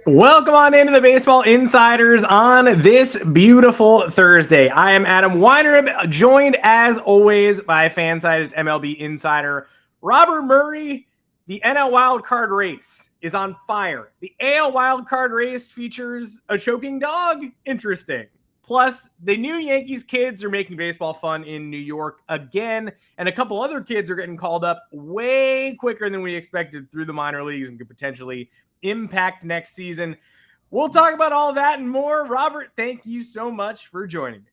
Welcome on into the Baseball Insiders on this beautiful Thursday. I am Adam Weinerib, joined as always by Fansided's MLB insider Robert Murray. The NL wildcard race is on fire. The AL wildcard race features a choking dog. Interesting. Plus, the new Yankees kids are making baseball fun in New York again, and a couple other kids are getting called up way quicker than we expected through the minor leagues and could potentially impact next season. We'll talk about all that and more. Robert, thank you so much for joining me.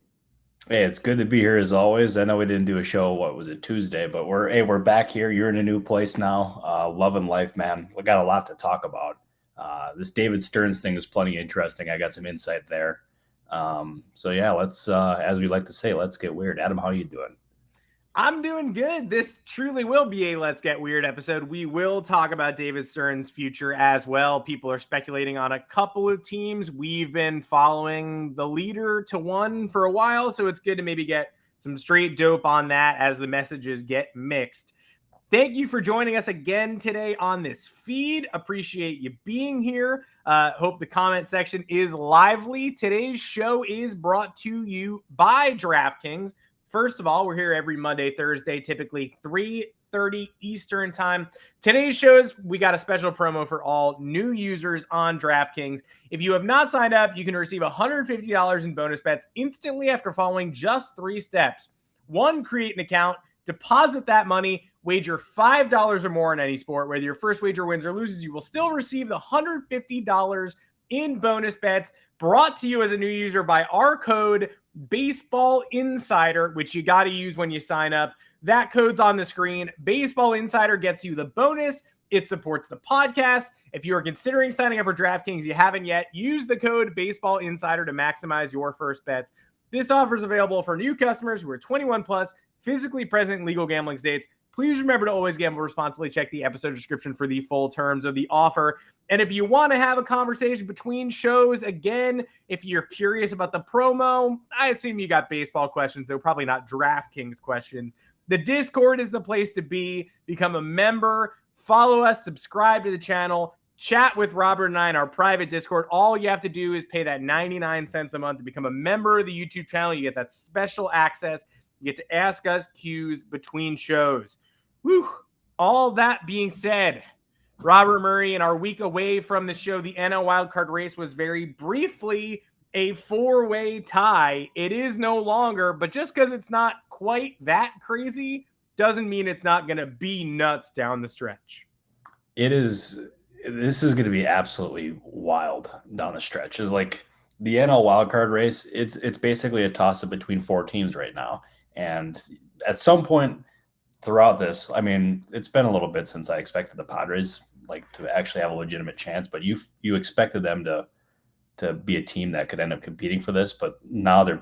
Hey, it's good to be here as always. I know we didn't do a show, what was it, Tuesday, but we're back here. You're in a new place now. Loving life, man. We got a lot to talk about. This David Stearns thing is plenty interesting. I got some insight there. So yeah, let's as we like to say, let's get weird. Adam, how you doing? I'm doing good. This truly will be a Let's Get Weird episode. We will talk about David Stearns' future as well. People are speculating on a couple of teams. We've been following the leader to one for a while, so it's good to maybe get some straight dope on that as the messages get mixed. Thank you for joining us again today on this feed. Appreciate you being here. Hope the comment section is lively. Today's show is brought to you by DraftKings. First of all, we're here every Monday, Thursday, typically 3:30 Eastern time. Today's shows, we got a special promo for all new users on DraftKings. If you have not signed up, you can receive $150 in bonus bets instantly after following just 3 steps. 1, create an account, deposit that money, wager $5 or more on any sport. Whether your first wager wins or loses, you will still receive the $150 in bonus bets, brought to you as a new user by our code Baseball Insider, which you got to use when you sign up. That code's on the screen. Baseball Insider gets you the bonus. It supports the podcast. If you are considering signing up for DraftKings, you haven't yet, use the code Baseball Insider to maximize your first bets. This offer is available for new customers who are 21 plus, physically present in legal gambling states. Please remember to always gamble responsibly. Check the episode description for the full terms of the offer. And if you want to have a conversation between shows, again, if you're curious about the promo, I assume you got baseball questions, though probably not DraftKings questions. The Discord is the place to be. Become a member, follow us, subscribe to the channel, chat with Robert and I in our private Discord. All you have to do is pay that 99 cents a month to become a member of the YouTube channel. You get that special access. You get to ask us cues between shows. Whew. All that being said, Robert Murray, in our week away from the show, the NL wildcard race was very briefly a 4-way tie. It is no longer, but just because it's not quite that crazy doesn't mean it's not going to be nuts down the stretch. This is going to be absolutely wild down the stretch. It's like the NL wildcard race. It's basically a toss-up between 4 teams right now. And at some point throughout this, I mean, it's been a little bit since I expected the Padres to actually have a legitimate chance, but you expected them to be a team that could end up competing for this, but now they're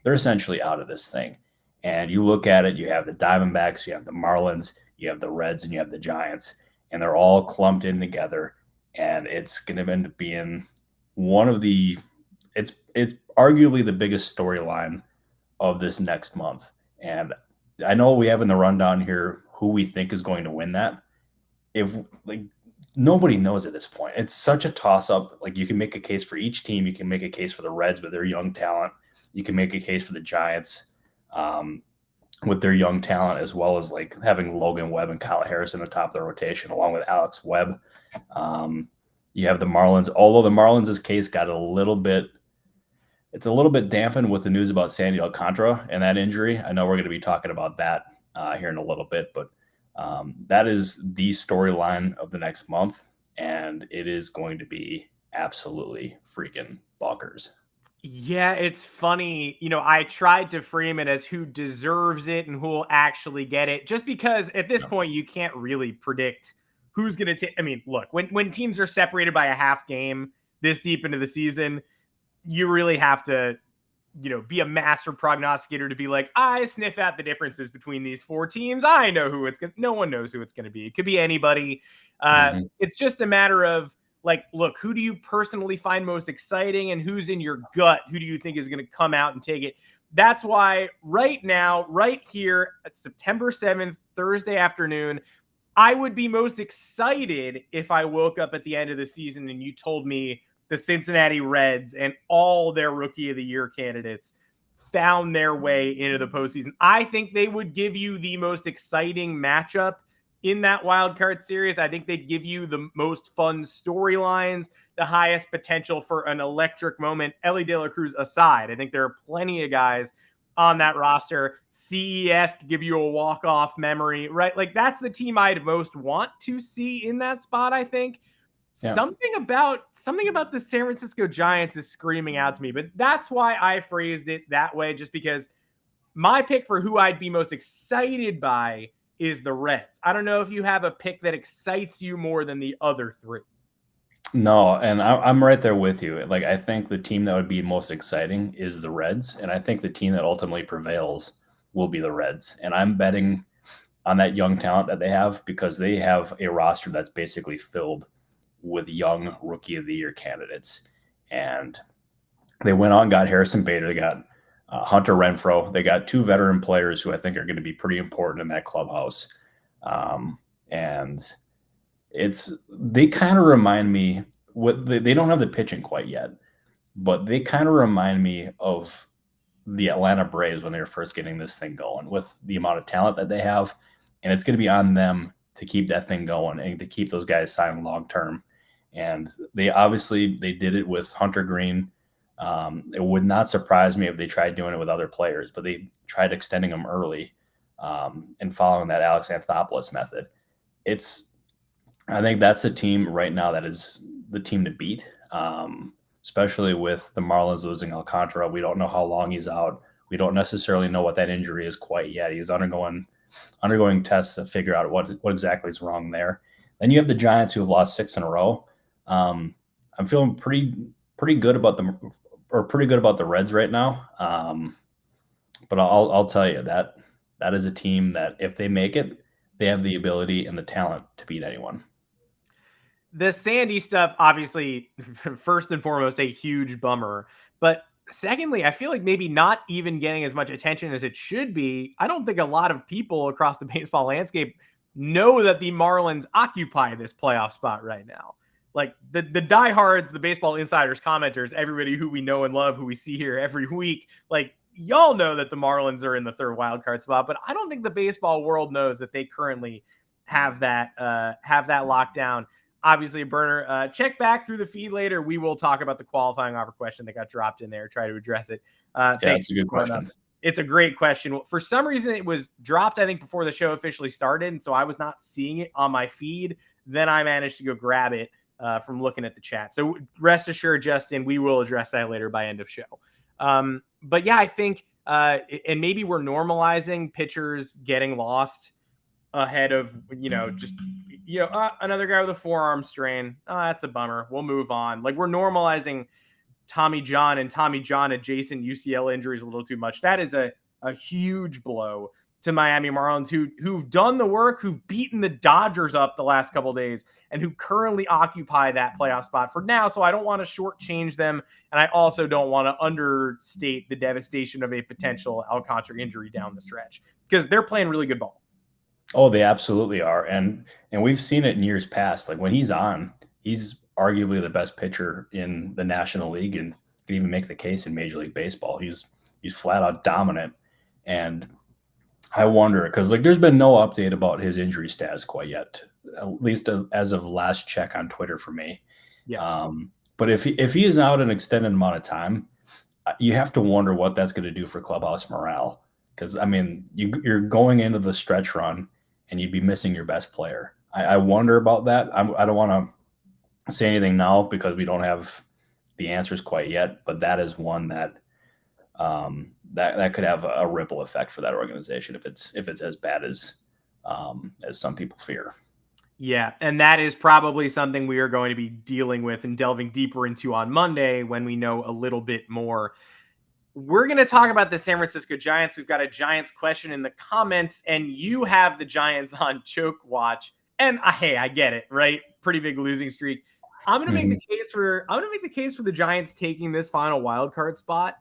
essentially out of this thing. And you look at it, you have the Diamondbacks, you have the Marlins, you have the Reds, and you have the Giants, and they're all clumped in together, and it's going to end up being it's arguably the biggest storyline of this next month. And I know we have in the rundown here who we think is going to win that. Nobody knows at this point. It's such a toss-up. You can make a case for each team. You can make a case for the Reds with their young talent. You can make a case for the Giants with their young talent, as well as having Logan Webb and Kyle Harrison at the top of the rotation, along with Alex Webb. You have the Marlins, although the Marlins' case got it's a little bit dampened with the news about Sandy Alcantara and that injury. I know we're going to be talking about that here in a little bit, but that is the storyline of the next month, and it is going to be absolutely freaking bonkers. Yeah, it's funny. I tried to frame it as who deserves it and who will actually get it, just because at this point you can't really predict who's going to take. I mean, look, when teams are separated by a half game this deep into the season, you really have to, be a master prognosticator to be like, I sniff out the differences between these 4 teams. I know who it's going to, no one knows who it's going to be. It could be anybody. It's just a matter of look, who do you personally find most exciting and who's in your gut? Who do you think is going to come out and take it? That's why right now, right here at September 7th, Thursday afternoon, I would be most excited if I woke up at the end of the season and you told me the Cincinnati Reds and all their Rookie of the Year candidates found their way into the postseason. I think they would give you the most exciting matchup in that wild card series. I think they'd give you the most fun storylines, the highest potential for an electric moment. Ellie De La Cruz aside, I think there are plenty of guys on that roster. CES to give you a walk-off memory, right? Like that's the team I'd most want to see in that spot, I think. Yeah. Something about the San Francisco Giants is screaming out to me, but that's why I phrased it that way, just because my pick for who I'd be most excited by is the Reds. I don't know if you have a pick that excites you more than the other three. No, and I'm right there with you. Like, I think the team that would be most exciting is the Reds, and I think the team that ultimately prevails will be the Reds. And I'm betting on that young talent that they have, because they have a roster that's basically filled with young Rookie of the Year candidates. And they went on and got Harrison Bader. They got Hunter Renfroe. They got two veteran players who I think are going to be pretty important in that clubhouse. And they kind of remind me, they don't have the pitching quite yet, but they kind of remind me of the Atlanta Braves when they were first getting this thing going, with the amount of talent that they have. And it's going to be on them to keep that thing going and to keep those guys signed long term. And they did it with Hunter Green. It would not surprise me if they tried doing it with other players, but they tried extending them early and following that Alex Anthopoulos method. I think that's a team right now that is the team to beat, especially with the Marlins losing Alcantara. We don't know how long he's out. We don't necessarily know what that injury is quite yet. He's undergoing tests to figure out what exactly is wrong there. Then you have the Giants, who have lost 6 in a row. I'm feeling pretty good about them, or pretty good about the Reds right now. But I'll tell you that is a team that, if they make it, they have the ability and the talent to beat anyone. The Sandy stuff, obviously, first and foremost, a huge bummer. But secondly, I feel like maybe not even getting as much attention as it should be. I don't think a lot of people across the baseball landscape know that the Marlins occupy this playoff spot right now. Like the diehards, the baseball insiders, commenters, everybody who we know and love, who we see here every week, like, y'all know that the Marlins are in the third wild card spot, but I don't think the baseball world knows that they currently have that locked down. Obviously, a burner. Check back through the feed later. We will talk about the qualifying offer question that got dropped in there. Try to address it. It's a good question. It's a great question. For some reason, it was dropped, I think, before the show officially started, and so I was not seeing it on my feed. Then I managed to go grab it from looking at the chat. So rest assured, Justin, we will address that later by end of show. But yeah, I think, and maybe we're normalizing pitchers getting lost ahead of, another guy with a forearm strain. Oh, that's a bummer. We'll move on. Like, we're normalizing Tommy John adjacent UCL injuries a little too much. That is a huge blow to Miami Marlins, who've done the work, who've beaten the Dodgers up the last couple of days, and who currently occupy that playoff spot for now. So I don't want to shortchange them, and I also don't want to understate the devastation of a potential Alcantara injury down the stretch, because they're playing really good ball. Oh, they absolutely are. And we've seen it in years past. Like, when he's on, he's arguably the best pitcher in the National League, and can even make the case in Major League Baseball. He's flat out dominant. And I wonder, because there's been no update about his injury status quite yet, at least as of last check on Twitter for me. Yeah. But if he is out an extended amount of time, you have to wonder what that's going to do for clubhouse morale. Because, I mean, you're going into the stretch run and you'd be missing your best player. I wonder about that. I don't want to say anything now because we don't have the answers quite yet, but that is one that that could have a ripple effect for that organization if it's as bad as some people fear. Yeah, and that is probably something we are going to be dealing with and delving deeper into on Monday when we know a little bit more. We're going to talk about the San Francisco Giants. We've got a Giants question in the comments, and you have the Giants on choke watch. And hey, I get it, right? Pretty big losing streak. I'm going to make the case for the Giants taking this final wild card spot.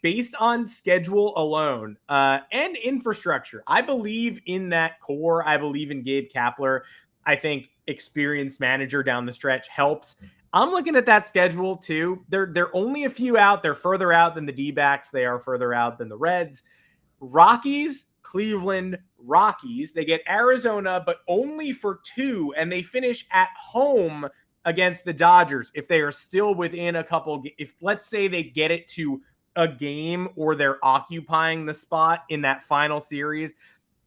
Based on schedule alone and infrastructure. I believe in that core. I believe in Gabe Kapler. I think experienced manager down the stretch helps. I'm looking at that schedule too. They're only a few out. They're further out than the D-backs. They are further out than the Reds. Rockies, Cleveland, Rockies. They get Arizona, but only for 2, and they finish at home against the Dodgers. If they are still within a couple, if let's say they get it to a game or they're occupying the spot in that final series,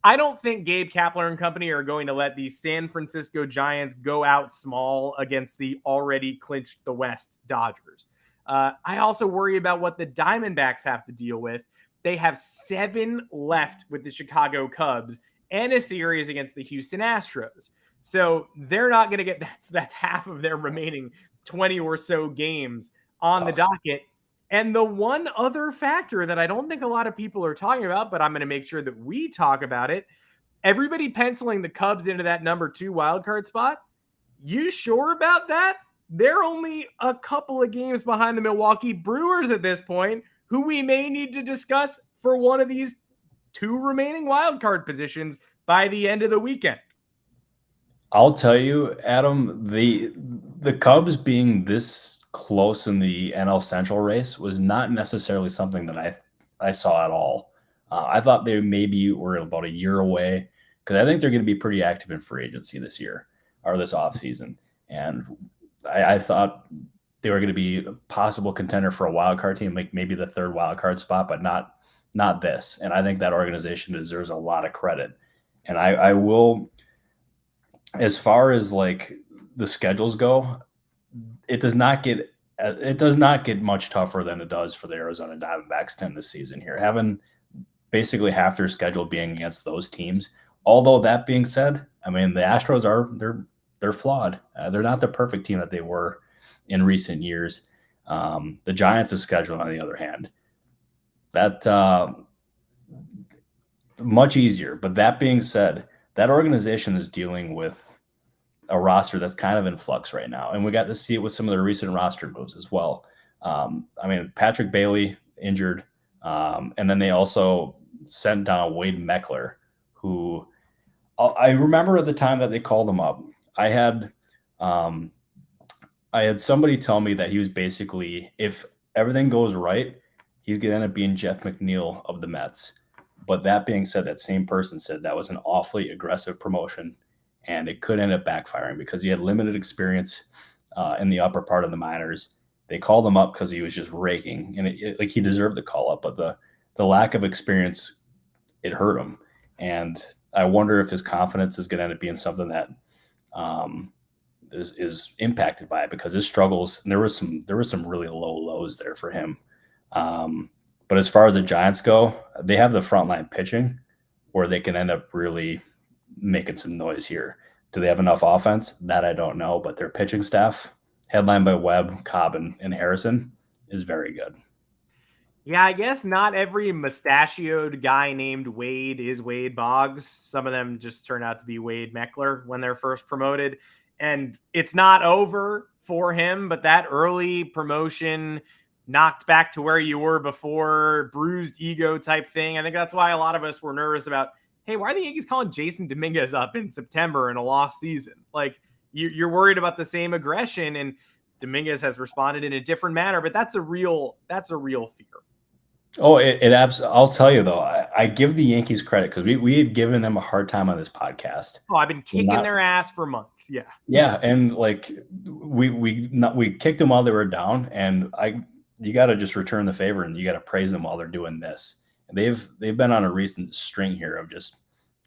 I don't think Gabe Kapler and company are going to let these San Francisco Giants go out small against the already clinched the West Dodgers. I also worry about what the Diamondbacks have to deal with. They have 7 left with the Chicago Cubs and a series against the Houston Astros. So they're not going to get that's half of their remaining 20 or so games on the docket. And the one other factor that I don't think a lot of people are talking about, but I'm going to make sure that we talk about it, everybody penciling the Cubs into that number 2 wildcard spot. You sure about that? They're only a couple of games behind the Milwaukee Brewers at this point, who we may need to discuss for one of these 2 remaining wildcard positions by the end of the weekend. I'll tell you, Adam, the Cubs being this close in the NL Central race was not necessarily something that I saw at all. I thought they maybe were about a year away, because I think they're going to be pretty active in free agency this year or this offseason. And I thought they were going to be a possible contender for a wild card team, like maybe the 3rd wild card spot, but not this. And I think that organization deserves a lot of credit. And I will, as far as like the schedules go, it does not get much tougher than it does for the Arizona Diamondbacks to end the season here, having basically half their schedule being against those teams. Although that being said, I mean, the Astros they're flawed. They're not the perfect team that they were in recent years. The Giants' schedule, on the other hand, that much easier. But that being said, that organization is dealing with a roster that's kind of in flux right now. And we got to see it with some of the recent roster moves as well. I mean, Patrick Bailey injured. And then they also sent down Wade Meckler, who I remember at the time that they called him up. I had somebody tell me that he was basically, if everything goes right, he's going to end up being Jeff McNeil of the Mets. But that being said, that same person said that was an awfully aggressive promotion, and it could end up backfiring because he had limited experience in the upper part of the minors. They called him up because he was just raking, and like he deserved the call up, but the lack of experience, it hurt him. And I wonder if his confidence is going to end up being something that is impacted by it, because his struggles, and there was some really low lows there for him. But as far as the Giants go, they have the frontline pitching where they can end up really making some noise here. Do they have enough offense? That I don't know, but their pitching staff, headlined by Webb, Cobb, and Harrison, is very good. Yeah, I guess not every mustachioed guy named Wade is Wade Boggs. Some of them just turn out to be Wade Meckler when they're first promoted. And it's not over for him, but that early promotion, knocked back to where you were before, bruised ego type thing. I think that's why a lot of us were nervous about, hey, why are the Yankees calling Jason Dominguez up in September in a lost season? Like, you're worried about the same aggression, and Dominguez has responded in a different manner, but that's a real fear. Oh, I'll tell you though, I give the Yankees credit because we had given them a hard time on this podcast. Oh, I've been kicking their ass for months. Yeah. Yeah, and like we kicked them while they were down, and you got to just return the favor and you got to praise them while they're doing this. And they've been on a recent string here of just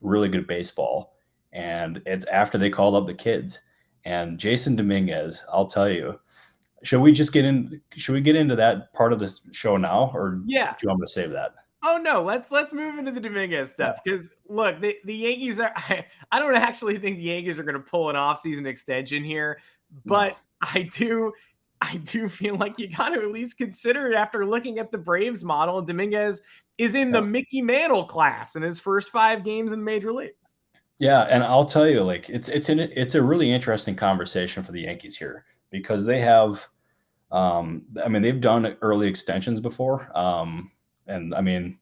really good baseball, and it's after they called up the kids. And Jason Dominguez, I'll tell you, should we get into that part of the show now, or do you want me to save that? Oh no, let's move into the Dominguez stuff, because look, the Yankees are I don't actually think the Yankees are going to pull an off-season extension here, but no. I do feel like you got to at least consider it after looking at the Braves model. Dominguez is in the Mickey Mantle class in his first 5 games in major leagues. Yeah, and I'll tell you, like it's a really interesting conversation for the Yankees here, because they have I mean, they've done early extensions before. And I mean,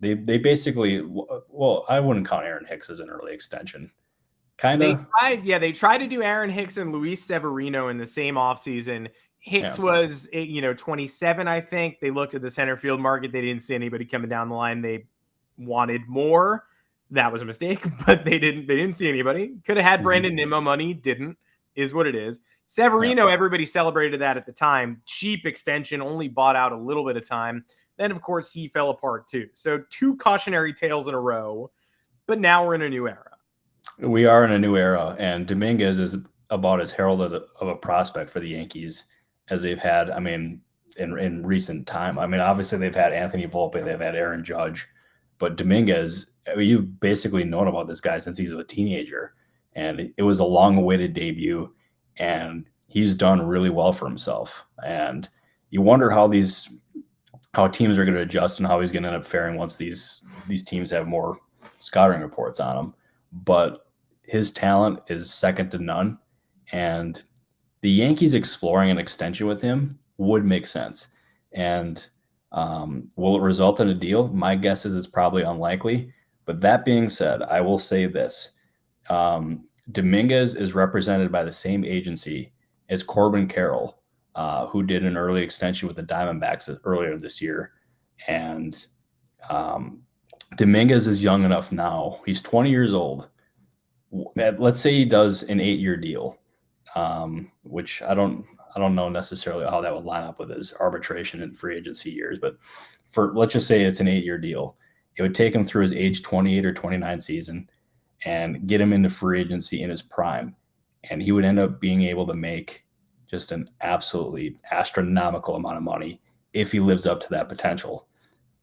they basically, well, I wouldn't count Aaron Hicks as an early extension. Kind of. They tried to do Aaron Hicks and Luis Severino in the same offseason. Hicks was, 27, I think. They looked at the center field market. They didn't see anybody coming down the line. They wanted more. That was a mistake, but they didn't see anybody. Could have had Brandon Nimmo money, didn't, is what it is. Severino, everybody celebrated that at the time. Cheap extension, only bought out a little bit of time. Then, of course, he fell apart too. So 2 cautionary tales in a row, but now we're in a new era. We are in a new era, and Dominguez is about as heralded of a prospect for the Yankees as they've had, I mean, in recent time. I mean, obviously they've had Anthony Volpe, they've had Aaron Judge, but Dominguez, I mean, you've basically known about this guy since he's a teenager, and it was a long-awaited debut, and he's done really well for himself. And you wonder how teams are going to adjust and how he's going to end up faring once these teams have more scouting reports on him. But his talent is second to none, and the Yankees exploring an extension with him would make sense. And will it result in a deal? My guess is it's probably unlikely. But that being said, I will say this. Dominguez is represented by the same agency as Corbin Carroll, who did an early extension with the Diamondbacks earlier this year. And Dominguez is young enough now. He's 20 years old. Let's say he does an 8-year deal, which I don't know necessarily how that would line up with his arbitration and free agency years. But let's just say it's an 8-year deal. It would take him through his age 28 or 29 season and get him into free agency in his prime. And he would end up being able to make just an absolutely astronomical amount of money if he lives up to that potential.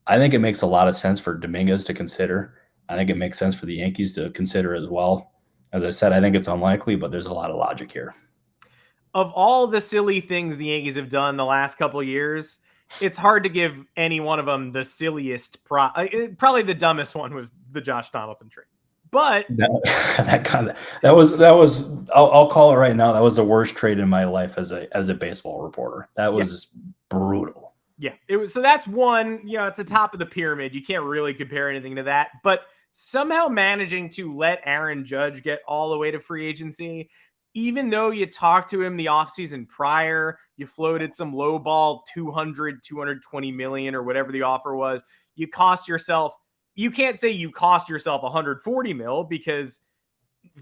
I think it makes a lot of sense for Dominguez to consider. I think it makes sense for the Yankees to consider as well. As I said, I think it's unlikely, but there's a lot of logic here. Of all the silly things the Yankees have done the last couple of years, it's hard to give any one of them the silliest. Probably the dumbest one was the Josh Donaldson trade. But that was I'll call it right now. That was the worst trade in my life as a baseball reporter. That was brutal. Yeah, it was. So that's one, it's the top of the pyramid. You can't really compare anything to that. But somehow managing to let Aaron Judge get all the way to free agency, even though you talked to him the offseason prior, you floated some low ball 220 million or whatever the offer was. You can't say you cost yourself 140 mil because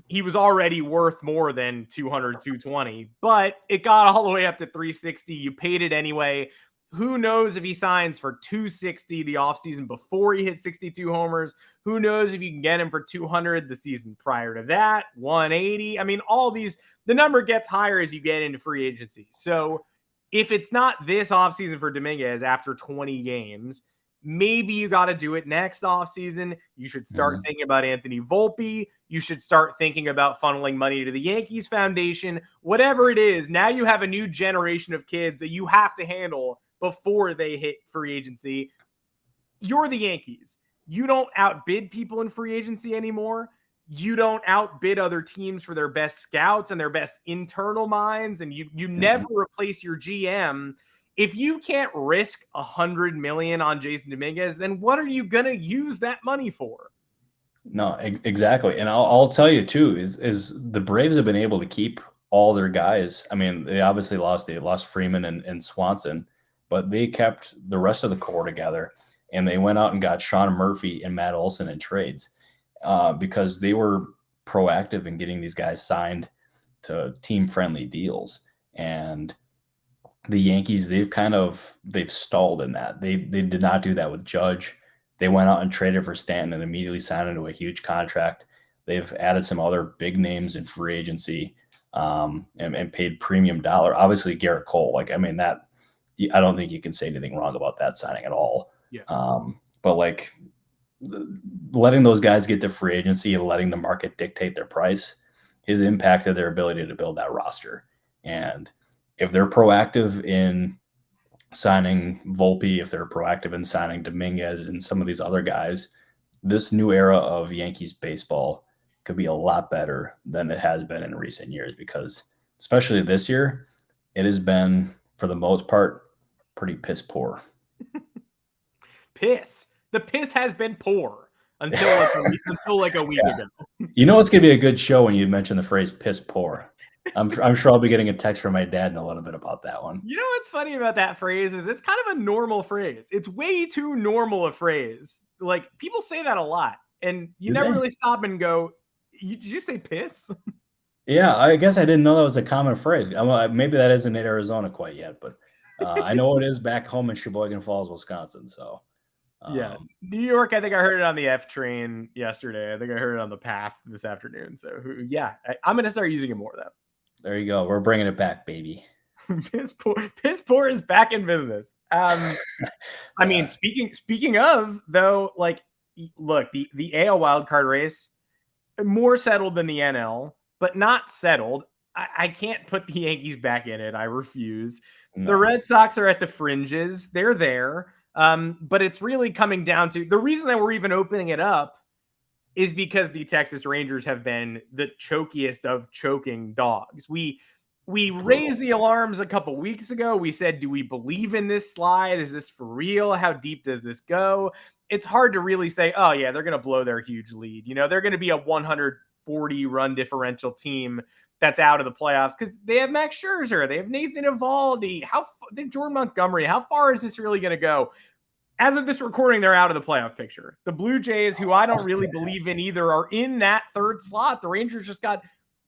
he was already worth more than 220, but it got all the way up to 360. You paid it anyway. Who knows if he signs for 260 the offseason before he hit 62 homers? Who knows if you can get him for 200 the season prior to that, 180? I mean, the number gets higher as you get into free agency. So if it's not this offseason for Dominguez after 20 games, maybe you got to do it next offseason. You should start thinking about Anthony Volpe. You should start thinking about funneling money to the Yankees Foundation. Whatever it is, now you have a new generation of kids that you have to handle before they hit free agency. You're the Yankees. You don't outbid people in free agency anymore. You don't outbid other teams for their best scouts and their best internal minds. And you never replace your GM. If you can't risk $100 million on Jason Dominguez, then what are you going to use that money for? No, exactly. And I'll tell you too, is the Braves have been able to keep all their guys. I mean, they obviously lost Freeman and Swanson, but they kept the rest of the core together, and they went out and got Sean Murphy and Matt Olson in trades because they were proactive in getting these guys signed to team-friendly deals. And the Yankees, they've stalled in that. They did not do that with Judge. They went out and traded for Stanton and immediately signed into a huge contract. They've added some other big names in free agency and paid premium dollar. Obviously, Garrett Cole. I don't think you can say anything wrong about that signing at all. Yeah. But letting those guys get to free agency and letting the market dictate their price has impacted their ability to build that roster. And if they're proactive in signing Volpe, if they're proactive in signing Dominguez and some of these other guys, this new era of Yankees baseball could be a lot better than it has been in recent years, because especially this year, it has been for the most part, pretty piss poor. Piss. The piss has been poor until like a week ago. You know what's gonna be a good show when you mention the phrase "piss poor." I'm sure I'll be getting a text from my dad in a little bit about that one. You know what's funny about that phrase is it's kind of a normal phrase. It's way too normal a phrase. Like people say that a lot, and you never really stop and go, "Did you say piss?" Yeah, I guess I didn't know that was a common phrase. Maybe that isn't in Arizona quite yet, but I know it is back home in Sheboygan Falls, Wisconsin. So yeah, New York. I think I heard it on the F train yesterday. I think I heard it on the path this afternoon. So yeah, I'm gonna start using it more though. There you go. We're bringing it back, baby. Piss poor is back in business. I mean, speaking of though, like, look, the AL wildcard race more settled than the NL, but not settled. I can't put the Yankees back in it. I refuse. No. The Red Sox are at the fringes. They're there. But it's really coming down to the reason that we're even opening it up is because the Texas Rangers have been the chokiest of choking dogs. We raised the alarms a couple weeks ago. We said, do we believe in this slide? Is this for real? How deep does this go? It's hard to really say, oh yeah, they're going to blow their huge lead. You know, they're going to be a 140 run differential team that's out of the playoffs because they have Max Scherzer, they have Nathan Eovaldi, Jordan Montgomery. How far is this really going to go? As of this recording, they're out of the playoff picture. The Blue Jays, who I don't really believe in either, are in that third slot. The Rangers just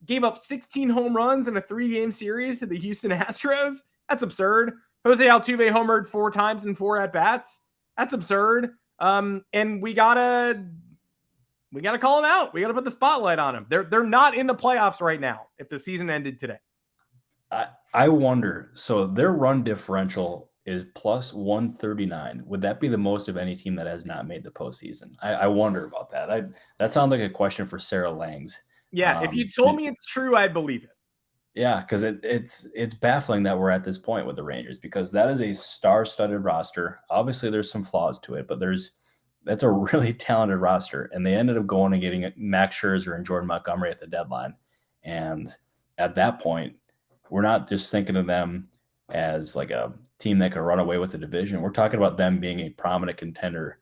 gave up 16 home runs in a 3-game series to the Houston Astros. That's absurd. Jose Altuve homered 4 times in 4 at-bats. That's absurd. And we gotta call them out. We gotta put the spotlight on them. They're not in the playoffs right now if the season ended today. I wonder, so their run differential is plus 139. Would that be the most of any team that has not made the postseason? I wonder about that. That sounds like a question for Sarah Langs. Yeah, if you told me it's true, I'd believe it. Yeah, because it's baffling that we're at this point with the Rangers because that is a star-studded roster. Obviously, there's some flaws to it, but that's a really talented roster. And they ended up going and getting Max Scherzer and Jordan Montgomery at the deadline. And at that point, we're not just thinking of them as like a team that could run away with the division. We're talking about them being a prominent contender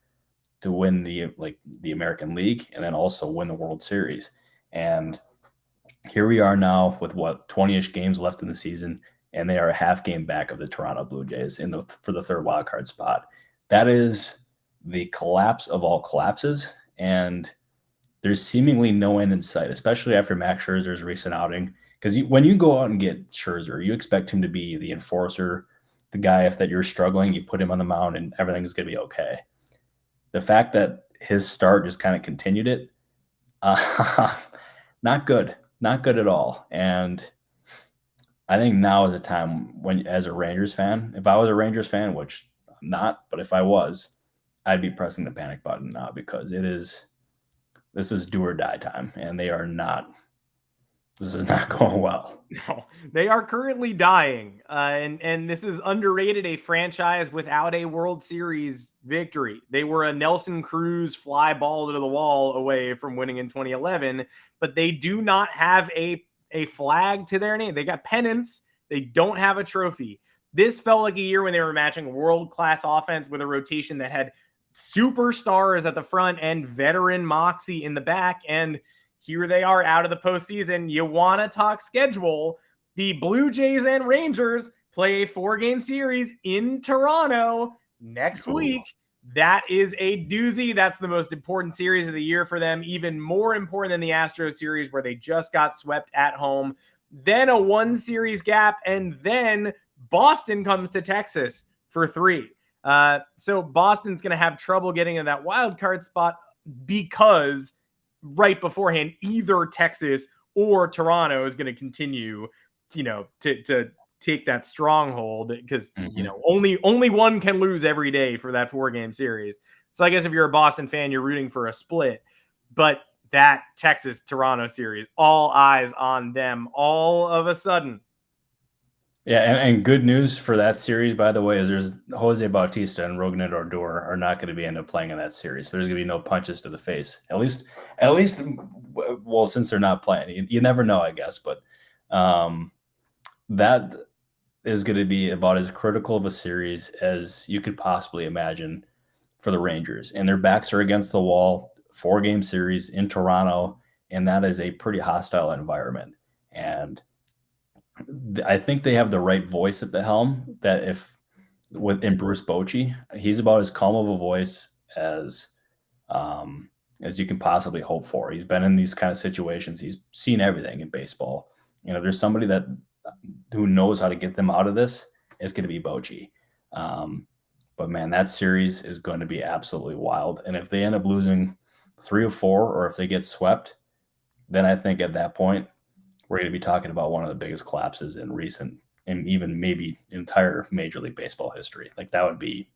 to win the American League and then also win the World Series. And here we are now with 20-ish games left in the season, and they are a half game back of the Toronto Blue Jays for the third wild card spot. That is the collapse of all collapses, and there's seemingly no end in sight, especially after Max Scherzer's recent outing. Because when you go out and get Scherzer, you expect him to be the enforcer, the guy if that you're struggling, you put him on the mound and everything's going to be okay. The fact that his start just kind of continued it, not good at all. And I think now is a time when, as a Rangers fan, if I was a Rangers fan, which I'm not, but if I was, I'd be pressing the panic button now because this is do or die time, and this is not going well. No, they are currently dying. And this is underrated, a franchise without a World Series victory. They were a Nelson Cruz fly ball to the wall away from winning in 2011, but they do not have a flag to their name. They got pennants. They don't have a trophy. This felt like a year when they were matching world-class offense with a rotation that had superstars at the front and veteran moxie in the back. And here they are out of the postseason. You want to talk schedule? The Blue Jays and Rangers play a 4-game series in Toronto next week. That is a doozy. That's the most important series of the year for them. Even more important than the Astros series where they just got swept at home. Then a 1-series gap, and then Boston comes to Texas for 3. So Boston's going to have trouble getting in that wild card spot because right beforehand, either Texas or Toronto is going to continue, to take that stronghold because, only one can lose every day for that 4-game series. So I guess if you're a Boston fan, you're rooting for a split, but that Texas-Toronto series, all eyes on them all of a sudden. Yeah, and good news for that series, by the way, is there's Jose Bautista and Rougned Odor are not going to end up playing in that series. So there's going to be no punches to the face. At least, well, since they're not playing, you never know, I guess. But that is going to be about as critical of a series as you could possibly imagine for the Rangers. And their backs are against the wall, 4-game series in Toronto, and that is a pretty hostile environment. And I think they have the right voice at the helm. That in Bruce Bochy, he's about as calm of a voice as you can possibly hope for. He's been in these kind of situations. He's seen everything in baseball. There's somebody who knows how to get them out of this. It's going to be Bochy. But man, that series is going to be absolutely wild. And if they end up losing 3 or 4, or if they get swept, then I think at that point we're going to be talking about one of the biggest collapses in recent and even maybe entire Major League Baseball history. Like, that would be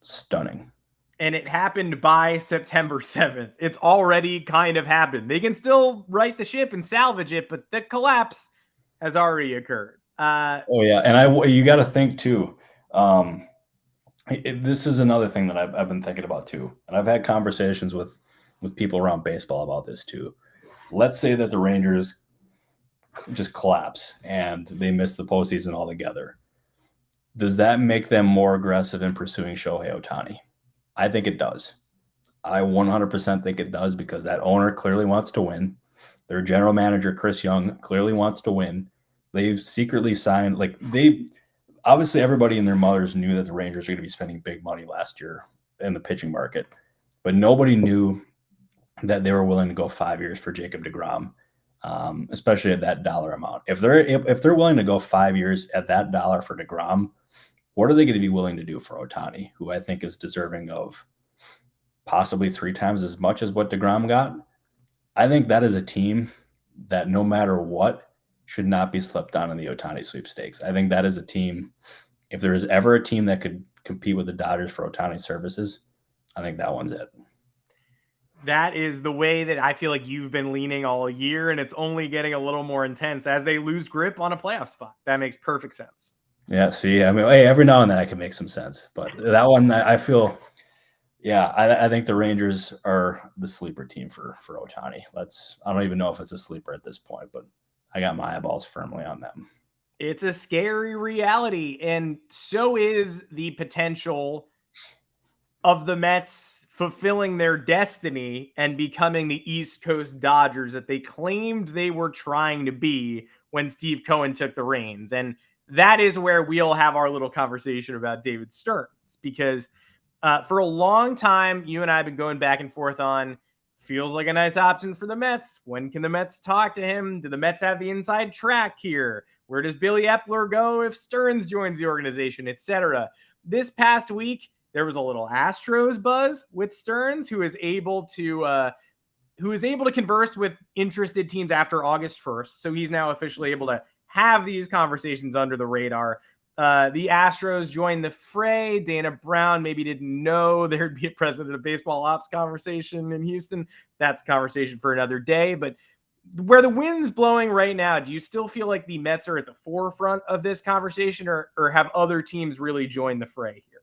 stunning. And it happened by September 7th. It's already kind of happened. They can still right the ship and salvage it, but the collapse has already occurred. Oh yeah, and you got to think too. This is another thing that I've been thinking about too, and I've had conversations with people around baseball about this too. Let's say that the Rangers just collapse and they miss the postseason altogether. Does that make them more aggressive in pursuing Shohei Ohtani? I think it does. I 100% think it does, because that owner clearly wants to win. Their general manager, Chris Young, clearly wants to win. They've secretly signed, obviously everybody and their mothers knew that the Rangers were going to be spending big money last year in the pitching market, but nobody knew that they were willing to go 5 years for Jacob deGrom, especially at that dollar amount. If they're willing to go 5 years at that dollar for deGrom, what are they going to be willing to do for Ohtani, who I think is deserving of possibly 3 times as much as what deGrom got? I think that is a team that, no matter what, should not be slept on in the Ohtani sweepstakes. I think that is a team, if there is ever a team that could compete with the Dodgers for Ohtani services, I think that one's it. That is the way that I feel like you've been leaning all year, and it's only getting a little more intense as they lose grip on a playoff spot. That makes perfect sense. Yeah, see, I mean, hey, every now and then that can make some sense, but that one, I feel, yeah, I think the Rangers are the sleeper team for Ohtani. I don't even know if it's a sleeper at this point, but I got my eyeballs firmly on them. It's a scary reality, and so is the potential of the Mets fulfilling their destiny and becoming the East Coast Dodgers that they claimed they were trying to be when Steve Cohen took the reins. And that is where we'll have our little conversation about David Stearns, because for a long time, you and I have been going back and forth on, feels like a nice option for the Mets. When can the Mets talk to him? Do the Mets have the inside track here? Where does Billy Epler go if Stearns joins the organization, etc.? This past week, there was a little Astros buzz with Stearns, who is able to converse with interested teams after August 1st. So he's now officially able to have these conversations under the radar. The Astros joined the fray. Dana Brown maybe didn't know there'd be a president of baseball ops conversation in Houston. That's a conversation for another day. But where the wind's blowing right now, do you still feel like the Mets are at the forefront of this conversation, or have other teams really joined the fray here?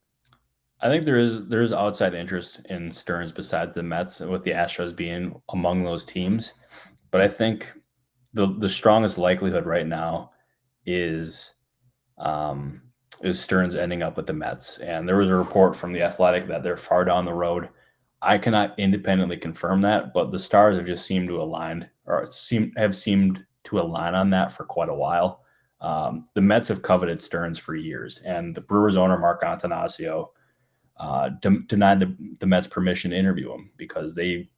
I think there is outside interest in Stearns besides the Mets, with the Astros being among those teams. But I think the strongest likelihood right now is Stearns ending up with the Mets. And there was a report from The Athletic that they're far down the road. I cannot independently confirm that, but the stars have just seemed to align to align on that for quite a while. The Mets have coveted Stearns for years, and the Brewers owner, Mark Antanasio, denied the Mets permission to interview him because they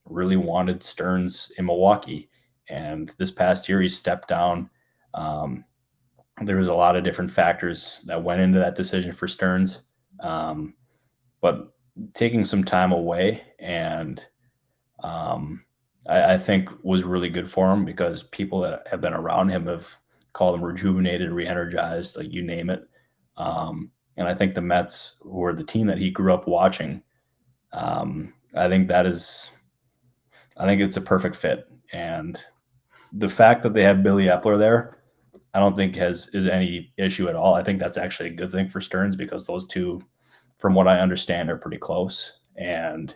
really wanted Stearns in Milwaukee. And this past year, he stepped down. There was a lot of different factors that went into that decision for Stearns. But taking some time away, and I think was really good for him, because people that have been around him have called him rejuvenated, re-energized, like you name it. And I think the Mets, who are the team that he grew up watching, I think it's a perfect fit. And the fact that they have Billy Epler there, I don't think is any issue at all. I think that's actually a good thing for Stearns, because those two, from what I understand, are pretty close. And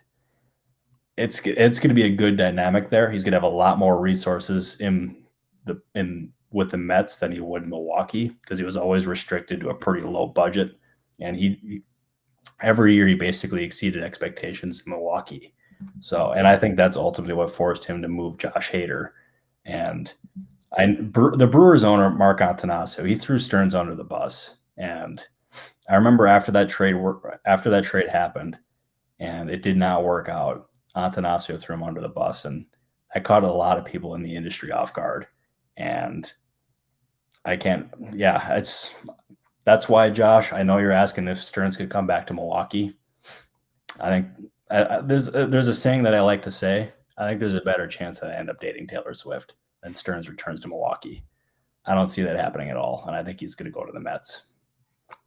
it's going to be a good dynamic there. He's going to have a lot more resources in with the Mets than he would Milwaukee, because he was always restricted to a pretty low budget. And every year he basically exceeded expectations in Milwaukee. So, and I think that's ultimately what forced him to move Josh Hader. And the Brewers owner, Mark Antanasio, he threw Stearns under the bus. And I remember after that trade happened and it did not work out, Antanasio threw him under the bus. And I caught a lot of people in the industry off guard. And that's why, Josh, I know you're asking if Stearns could come back to Milwaukee. I think there's a saying that I like to say. I think there's a better chance that I end up dating Taylor Swift than Stearns returns to Milwaukee. I don't see that happening at all, and I think he's going to go to the Mets.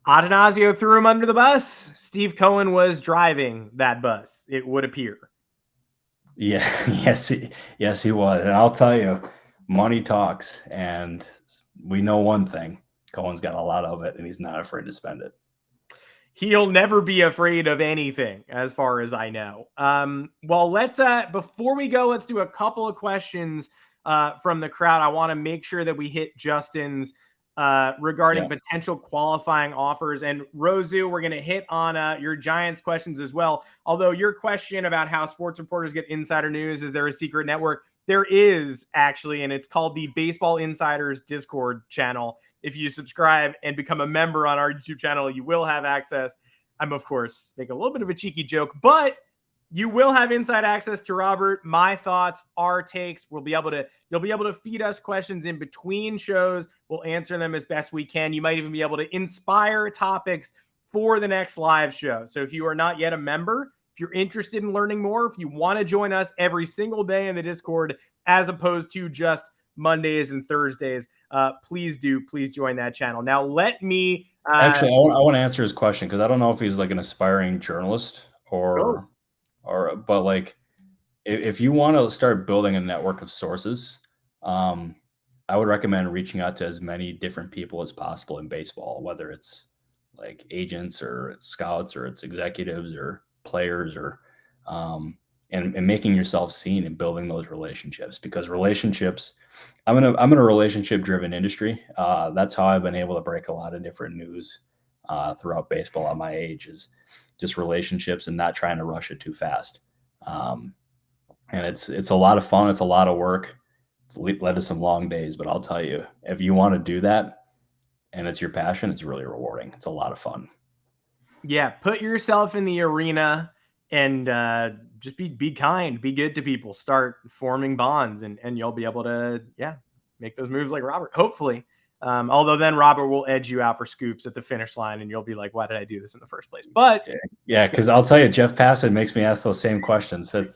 Atanasio threw him under the bus. Steve Cohen was driving that bus, it would appear. Yeah, yes, he was. And I'll tell you, money talks, and we know one thing. Cohen's got a lot of it, and he's not afraid to spend it. He'll never be afraid of anything, as far as I know. Well, let's before we go, let's do a couple of questions from the crowd. I want to make sure that we hit Justin's regarding potential qualifying offers. And Rosu, we're going to hit on your Giants questions as well. Although your question about how sports reporters get insider news, is there a secret network? There is actually, and it's called the Baseball Insiders Discord channel. If you subscribe and become a member on our YouTube channel, you will have access. I'm, of course, making a little bit of a cheeky joke, but you will have inside access to Robert, my thoughts, our takes. You'll be able to feed us questions in between shows. We'll answer them as best we can. You might even be able to inspire topics for the next live show. So if you are not yet a member, if you're interested in learning more, if you want to join us every single day in the Discord, as opposed to just Mondays and Thursdays, please join that channel. Now, let me actually, I want to answer his question, because I don't know if he's like an aspiring journalist but like, if you want to start building a network of sources, I would recommend reaching out to as many different people as possible in baseball, whether it's like agents or it's scouts or it's executives or players, or and making yourself seen and building those relationships, because relationships, I'm in a relationship driven industry. That's how I've been able to break a lot of different news throughout baseball at my age, is just relationships and not trying to rush it too fast. And it's a lot of fun. It's a lot of work. It's led to some long days, but I'll tell you, if you want to do that and it's your passion, it's really rewarding. It's a lot of fun. Yeah. Put yourself in the arena and just be kind, be good to people, start forming bonds, and you'll be able to, make those moves like Robert, hopefully. Although then Robert will edge you out for scoops at the finish line, and you'll be like, why did I do this in the first place? But because I'll tell you, Jeff Passan makes me ask those same questions. I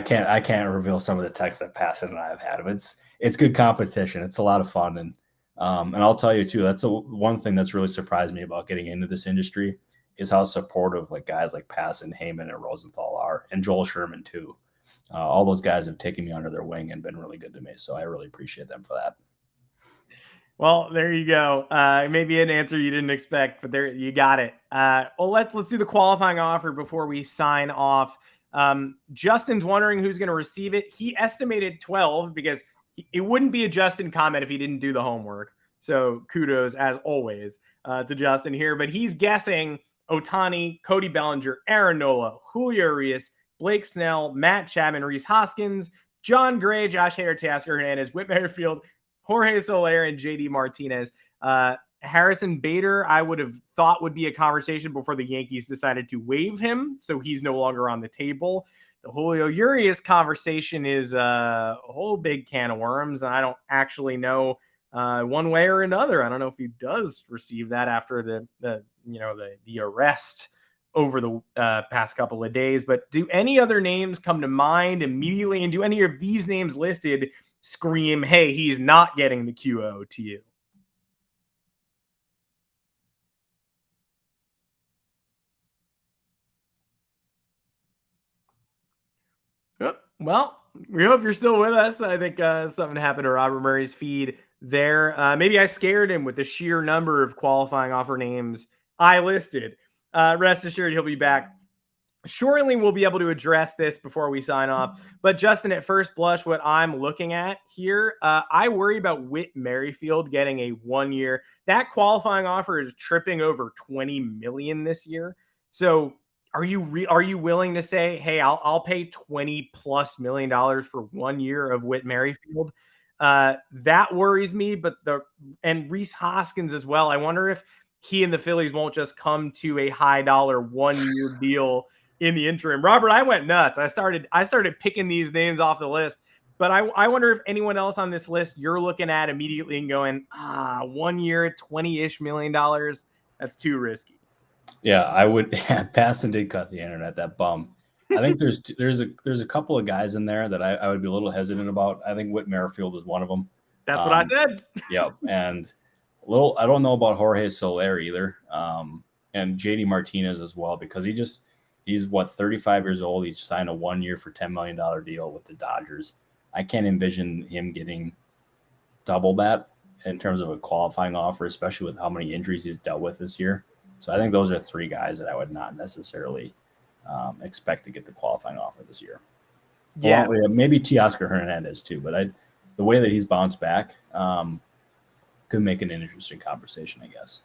can't reveal some of the texts that Passan and I have had. But it's good competition. It's a lot of fun, and I'll tell you too, that's one thing that's really surprised me about getting into this industry, is how supportive like guys like Passan, Heyman, and Rosenthal are, and Joel Sherman too. All those guys have taken me under their wing and been really good to me. So I really appreciate them for that. Well, there you go. Maybe an answer you didn't expect, but there you got it. Well, let's do the qualifying offer before we sign off. Justin's wondering who's going to receive it. He estimated 12, because it wouldn't be a Justin comment if he didn't do the homework. So kudos, as always, to Justin here. But he's guessing Ohtani, Cody Bellinger, Aaron Nola, Julio Urias, Blake Snell, Matt Chapman, Rhys Hoskins, John Gray, Josh Hader, Teoscar Hernandez, Whit Merrifield, Jorge Soler, and JD Martinez. Harrison Bader, I would have thought would be a conversation before the Yankees decided to waive him, so he's no longer on the table. The Julio Urias conversation is a whole big can of worms, and I don't actually know one way or another. I don't know if he does receive that after the arrest over the past couple of days. But do any other names come to mind immediately? And do any of these names listed scream, hey, he's not getting the QO to you? Well, we hope you're still with us. I think something happened to Robert Murray's feed there. Maybe I scared him with the sheer number of qualifying offer names I listed. Rest assured, he'll be back Surely we'll be able to address this before we sign off. But Justin, at first blush, what I'm looking at here, I worry about Whit Merrifield getting a 1 year. That qualifying offer is tripping over 20 million this year. So are you willing to say, hey, I'll pay 20 plus $1 million for 1 year of Whit Merrifield? That worries me. But and Rhys Hoskins as well. I wonder if he and the Phillies won't just come to a high dollar 1 year deal in the interim. Robert, I went nuts. I started picking these names off the list, but I wonder if anyone else on this list you're looking at immediately and going, 1 year, $20-ish million. That's too risky. Yeah, I would. Paston did cut the internet. That bum. I think there's a couple of guys in there that I would be a little hesitant about. I think Whit Merrifield is one of them. That's what I said. Yep, and I don't know about Jorge Soler either, and JD Martinez as well, because he's what, 35 years old. He signed a 1 year for $10 million deal with the Dodgers. I can't envision him getting double that in terms of a qualifying offer, especially with how many injuries he's dealt with this year. So I think those are three guys that I would not necessarily expect to get the qualifying offer this year. Yeah, well, maybe Teoscar Hernandez too, but the way that he's bounced back could make an interesting conversation, I guess.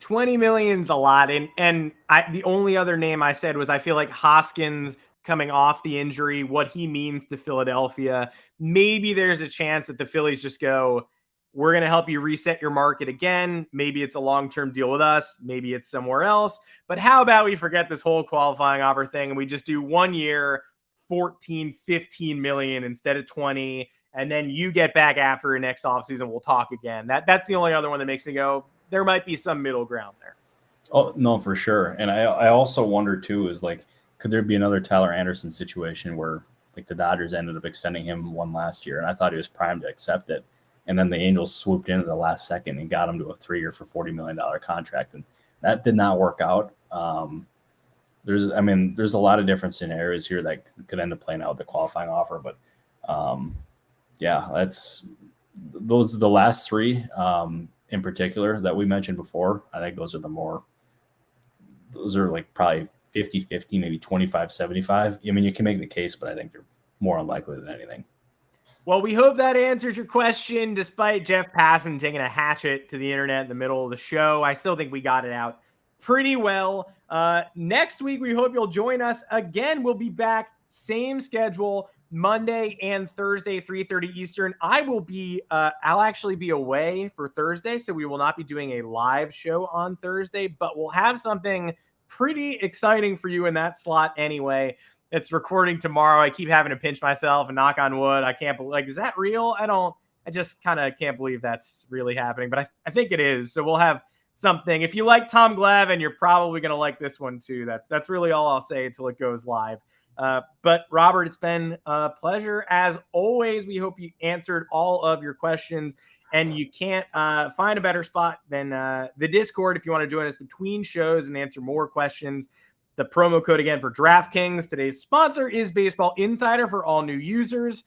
20 million's a lot. And the only other name I said was I feel like Hoskins coming off the injury, what he means to Philadelphia. Maybe there's a chance that the Phillies just go, we're going to help you reset your market again. Maybe it's a long-term deal with us. Maybe it's somewhere else. But how about we forget this whole qualifying offer thing and we just do 1 year, 14, 15 million instead of 20. And then you get back after next offseason. We'll talk again. That's the only other one that makes me go, there might be some middle ground there. Oh, no, for sure. And I also wonder too, is like, could there be another Tyler Anderson situation where like the Dodgers ended up extending him one last year and I thought he was primed to accept it. And then the Angels swooped in at the last second and got him to a 3 year for $40 million contract. And that did not work out. There's a lot of different scenarios here that could end up playing out with the qualifying offer, but yeah, those are the last three in particular that we mentioned before. I think those are like probably 50-50, maybe 25-75. I mean, you can make the case, but I think they're more unlikely than anything. Well, we hope that answers your question. Despite Jeff Passan taking a hatchet to the internet in the middle of the show, I still think we got it out pretty well. Next week, we hope you'll join us again. We'll be back, same schedule, Monday and Thursday, 3:30 Eastern. I'll actually be away for Thursday, so we will not be doing a live show on Thursday, but we'll have something pretty exciting for you in that slot anyway. It's recording tomorrow. I keep having to pinch myself and knock on wood. I can't believe, like, is that real? I just kind of can't believe that's really happening, but I think it is. So we'll have something. If you like Tom Glavine, you're probably going to like this one too. That's really all I'll say until it goes live. But Robert, it's been a pleasure. As always, we hope you answered all of your questions, and you can't find a better spot than the Discord if you want to join us between shows and answer more questions. The promo code again for DraftKings. Today's sponsor is Baseball Insider for all new users.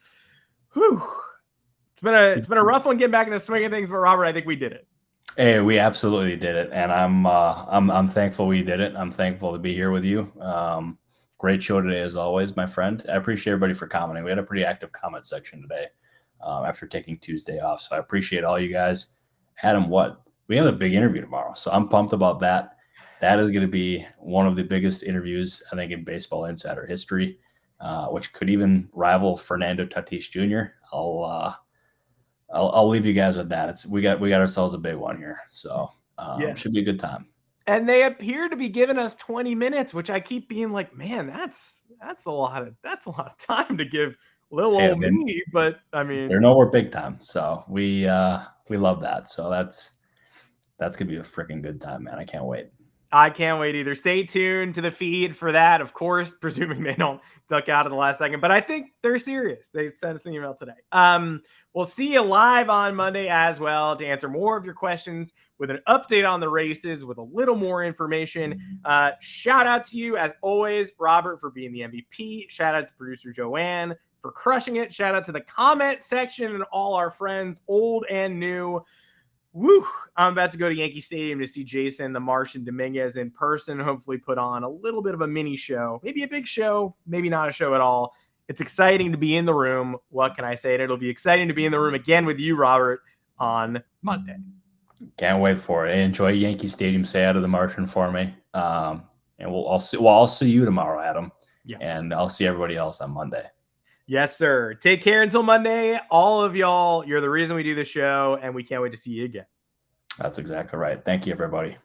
Whew. It's been a rough one getting back in the swing of things, but Robert, I think we did it. Hey, we absolutely did it, and I'm thankful we did it. I'm thankful to be here with you. Great show today, as always, my friend. I appreciate everybody for commenting. We had a pretty active comment section today after taking Tuesday off, so I appreciate all you guys. Adam, we have a big interview tomorrow, so I'm pumped about that. That is going to be one of the biggest interviews, I think, in Baseball Insider history, which could even rival Fernando Tatis Jr. I'll leave you guys with that. We got ourselves a big one here, so should be a good time. And they appear to be giving us 20 minutes, which I keep being like, man, that's a lot of time to give old me. But I mean, they're nowhere big time, so we love that. So that's gonna be a freaking good time, man. I can't wait. I can't wait either. Stay tuned to the feed for that, of course, presuming they don't duck out in the last second. But I think they're serious. They sent us an email today. We'll see you live on Monday as well to answer more of your questions with an update on the races with a little more information. Shout out to you, as always, Robert, for being the MVP. Shout out to producer Joanne for crushing it. Shout out to the comment section and all our friends, old and new. Woo! I'm about to go to Yankee Stadium to see Jason, the Martian Dominguez in person, hopefully put on a little bit of a mini show, maybe a big show, maybe not a show at all. It's exciting to be in the room. What can I say? And it'll be exciting to be in the room again with you, Robert, on Monday. Can't wait for it. Enjoy Yankee Stadium. Say out of the Martian for me. And I'll see you tomorrow, Adam. Yeah. And I'll see everybody else on Monday. Yes, sir. Take care until Monday. All of y'all, you're the reason we do the show, and we can't wait to see you again. That's exactly right. Thank you, everybody.